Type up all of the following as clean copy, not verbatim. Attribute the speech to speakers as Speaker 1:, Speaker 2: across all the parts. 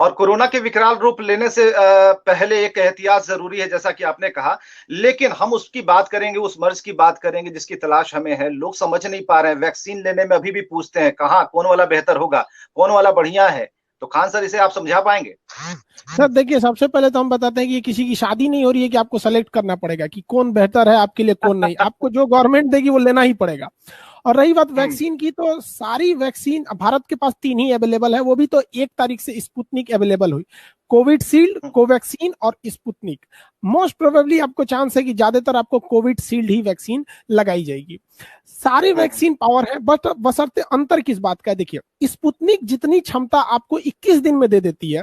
Speaker 1: और कोरोना के विकराल रूप लेने से पहले एक एहतियात जरूरी है, जैसा कि आपने कहा। लेकिन हम उसकी बात करेंगे, उस मर्ज की बात करेंगे जिसकी तलाश हमें है। लोग समझ नहीं पा रहे हैं, वैक्सीन लेने में अभी भी पूछते हैं कहाँ कौन वाला बेहतर होगा, कौन वाला बढ़िया है। तो खान सर, इसे आप समझा पाएंगे?
Speaker 2: सर देखिए, सबसे पहले तो हम बताते हैं कि ये किसी की शादी नहीं हो रही है कि आपको सेलेक्ट करना पड़ेगा कि कौन बेहतर है आपके लिए कौन नहीं। आपको जो गवर्नमेंट देगी वो लेना ही पड़ेगा। और रही बात
Speaker 1: हम्म।
Speaker 2: वैक्सीन की, तो सारी वैक्सीन भारत के पास तीन ही अवेलेबल है, वो भी तो 1 तारीख से स्पुतनिक अवेलेबल हुई। कोविडशील्ड, कोवैक्सीन और स्पुतनिक। मोस्ट प्रोबेबली आपको चांस है कि ज्यादातर आपको कोविडशील्ड ही वैक्सीन लगाई जाएगी। सारे वैक्सीन पावर है, बट बशर्ते अंतर किस बात का है, देखिए स्पुतनिक जितनी क्षमता आपको 21 दिन में दे देती है,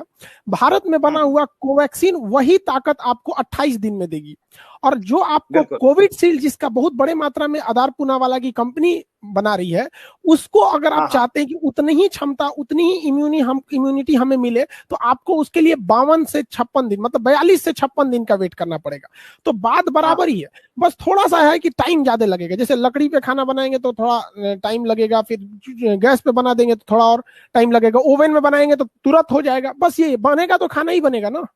Speaker 2: भारत में बना हुआ कोवैक्सीन वही ताकत आपको 28 दिन में देगी। और जो आपको
Speaker 1: बिल्कुल।
Speaker 2: कोविडशील्ड, जिसका बहुत बड़े मात्रा में आधार पूनावाला की कंपनी बना रही है, उसको अगर आप
Speaker 1: हाँ हाँ।
Speaker 2: चाहते हैं कि उतनी ही क्षमता, उतनी ही इम्यूनिटी हमें मिले, तो आपको उसके लिए 52 से 56 दिन, मतलब 42 से 56 दिन का वेट करना पड़ेगा। तो बात
Speaker 1: हाँ
Speaker 2: बराबर ही है, बस थोड़ा सा है कि टाइम ज्यादा लगेगा। जैसे लकड़ी पे खाना बनाएंगे तो थोड़ा टाइम लगेगा, फिर गैस पे बना देंगे तो थोड़ा और टाइम लगेगा, ओवन में बनाएंगे तो तुरंत हो जाएगा। बस ये बनेगा तो खाना ही बनेगा ना।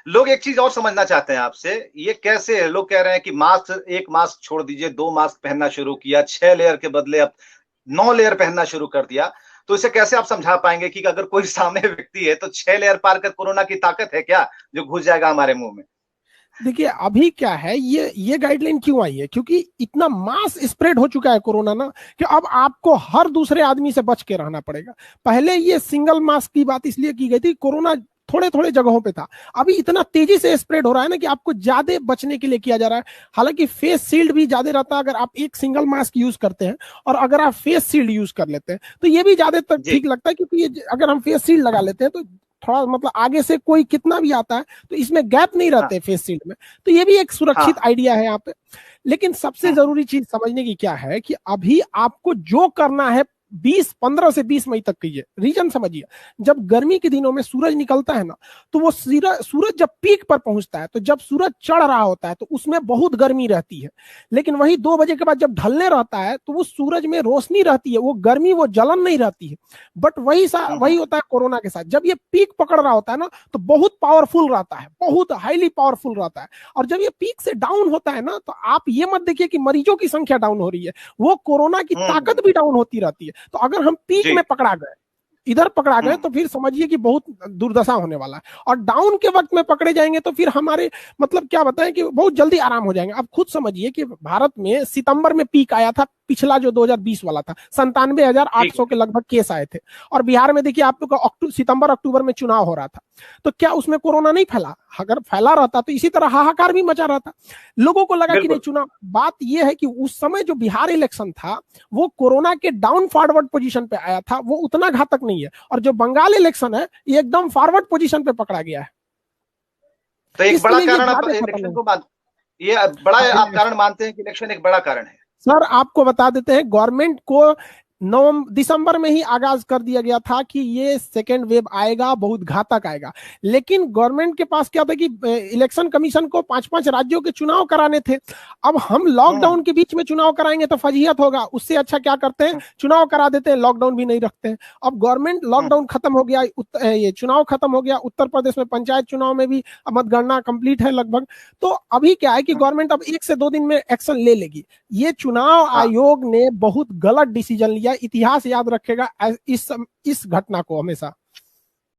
Speaker 1: लोग एक चीज और समझना चाहते हैं आपसे, ये कैसे है? लोग कह रहे हैं कि मास्क, एक मास्क छोड़ दीजिए, 2 मास्क पहनना शुरू किया, 6 लेयर के बदले अब 9 लेयर पहनना शुरू कर दिया। तो इसे कैसे आप समझा पाएंगे कि अगर कोई सामने व्यक्ति है तो 6 लेयर पार कर कोरोना की ताकत है क्या जो घुस जाएगा हमारे मुंह में?
Speaker 2: देखिए अभी क्या है, ये गाइडलाइन क्यों आई है, क्योंकि इतना मास स्प्रेड हो चुका है कोरोना ना, कि अब आपको हर दूसरे आदमी से बच के रहना पड़ेगा। पहले ये सिंगल मास्क की बात इसलिए की गई थी, कोरोना थोड़े थोड़े जगहों पे था। अभी इतना तेजी से स्प्रेड हो रहा है ना कि आपको ज्यादा बचने के लिए किया जा रहा है। हालांकि फेस शील्ड भी ज्यादा रहता है अगर आप एक सिंगल मास्क यूज करते हैं, और अगर आप फेस शील्ड यूज कर लेते हैं तो ये भी ज्यादा तक
Speaker 1: जी।
Speaker 2: ठीक लगता है, क्योंकि ये अगर हम फेस शील्ड लगा लेते हैं तो थोड़ा मतलब आगे से कोई कितना भी आता है तो इसमें गैप नहीं
Speaker 1: हाँ
Speaker 2: रहते फेस शील्ड में। तो ये भी एक सुरक्षित
Speaker 1: हाँ।
Speaker 2: आइडिया है यहाँ पे। लेकिन सबसे जरूरी चीज समझने की क्या है कि अभी आपको जो करना है 15 से 20 मई तक कीजिए। रीजन समझिए, जब गर्मी के दिनों में सूरज निकलता है ना, तो वो सूरज जब पीक पर पहुंचता है, तो जब सूरज चढ़ रहा होता है तो उसमें बहुत गर्मी रहती है। लेकिन वही 2 बजे के बाद जब ढलने रहता है तो वो सूरज में रोशनी रहती है, वो गर्मी, वो जलन नहीं रहती है। बट वही होता है कोरोना के साथ, जब ये पीक पकड़ रहा होता है ना, तो बहुत पावरफुल रहता है, बहुत हाईली पावरफुल रहता है। और जब ये पीक से डाउन होता है ना, तो आप ये मत देखिए कि मरीजों की संख्या डाउन हो रही है, वो कोरोना की ताकत भी डाउन होती रहती है। तो अगर हम पीक
Speaker 1: जी।
Speaker 2: में पकड़ा गए, इधर पकड़ा गए,
Speaker 1: हम्म।
Speaker 2: तो फिर समझिए कि बहुत दुर्दशा होने वाला है। और डाउन के वक्त में पकड़े जाएंगे तो फिर हमारे मतलब क्या बताएं कि बहुत जल्दी आराम हो जाएंगे। अब खुद समझिए कि भारत में सितंबर में पीक आया था, पिछला जो 2020 वाला था, 97,800
Speaker 1: ठीक है।
Speaker 2: के लगभग केस आए थे। और बिहार में देखिए आप लोग सितंबर अक्टूबर में चुनाव हो रहा था, तो क्या उसमें कोरोना नहीं फैला? अगर फैला रहता तो इसी तरह हाहाकार भी मचा रहता, लोगों को लगा कि नहीं
Speaker 1: बिल्कुल।
Speaker 2: चुनाव। बात यह है कि उस समय जो बिहार इलेक्शन था वो कोरोना के डाउन फॉरवर्ड पोजीशन पे आया था, वो उतना घातक नहीं है। और जो बंगाल इलेक्शन है ये एकदम फॉरवर्ड पोजीशन पे पकड़ा गया है,
Speaker 1: तो एक बड़ा
Speaker 2: इसलिए ये
Speaker 1: कारण आप
Speaker 2: ज्यादा खतरनाक
Speaker 1: इलेक्शन
Speaker 2: है।
Speaker 1: को मान, ये बड़ा आप
Speaker 2: अब
Speaker 1: कारण मानते हैं कि इलेक्शन एक बड़ा कारण है?
Speaker 2: सर आपको बता देते हैं, गवर्नमेंट को नवंबर दिसंबर में ही आगाज कर दिया गया था कि ये सेकेंड वेव आएगा, बहुत घातक आएगा। लेकिन गवर्नमेंट के पास क्या था कि इलेक्शन कमीशन को 5-5 राज्यों के चुनाव कराने थे। अब हम
Speaker 1: हम्म।
Speaker 2: लॉकडाउन के बीच में चुनाव कराएंगे तो फजीहत होगा, उससे अच्छा क्या करते हैं, चुनाव करा देते हैं, लॉकडाउन भी नहीं रखते हैं। अब गवर्नमेंट, लॉकडाउन खत्म हो गया, ये चुनाव खत्म हो गया, उत्तर प्रदेश में पंचायत चुनाव में भी मतगणना कंप्लीट है लगभग। तो अभी क्या है कि गवर्नमेंट अब 1 से 2 दिन में एक्शन ले लेगी। ये चुनाव
Speaker 1: हाँ।
Speaker 2: आयोग ने बहुत गलत डिसीजन लिया, इतिहास याद रखेगा इस घटना को हमेशा।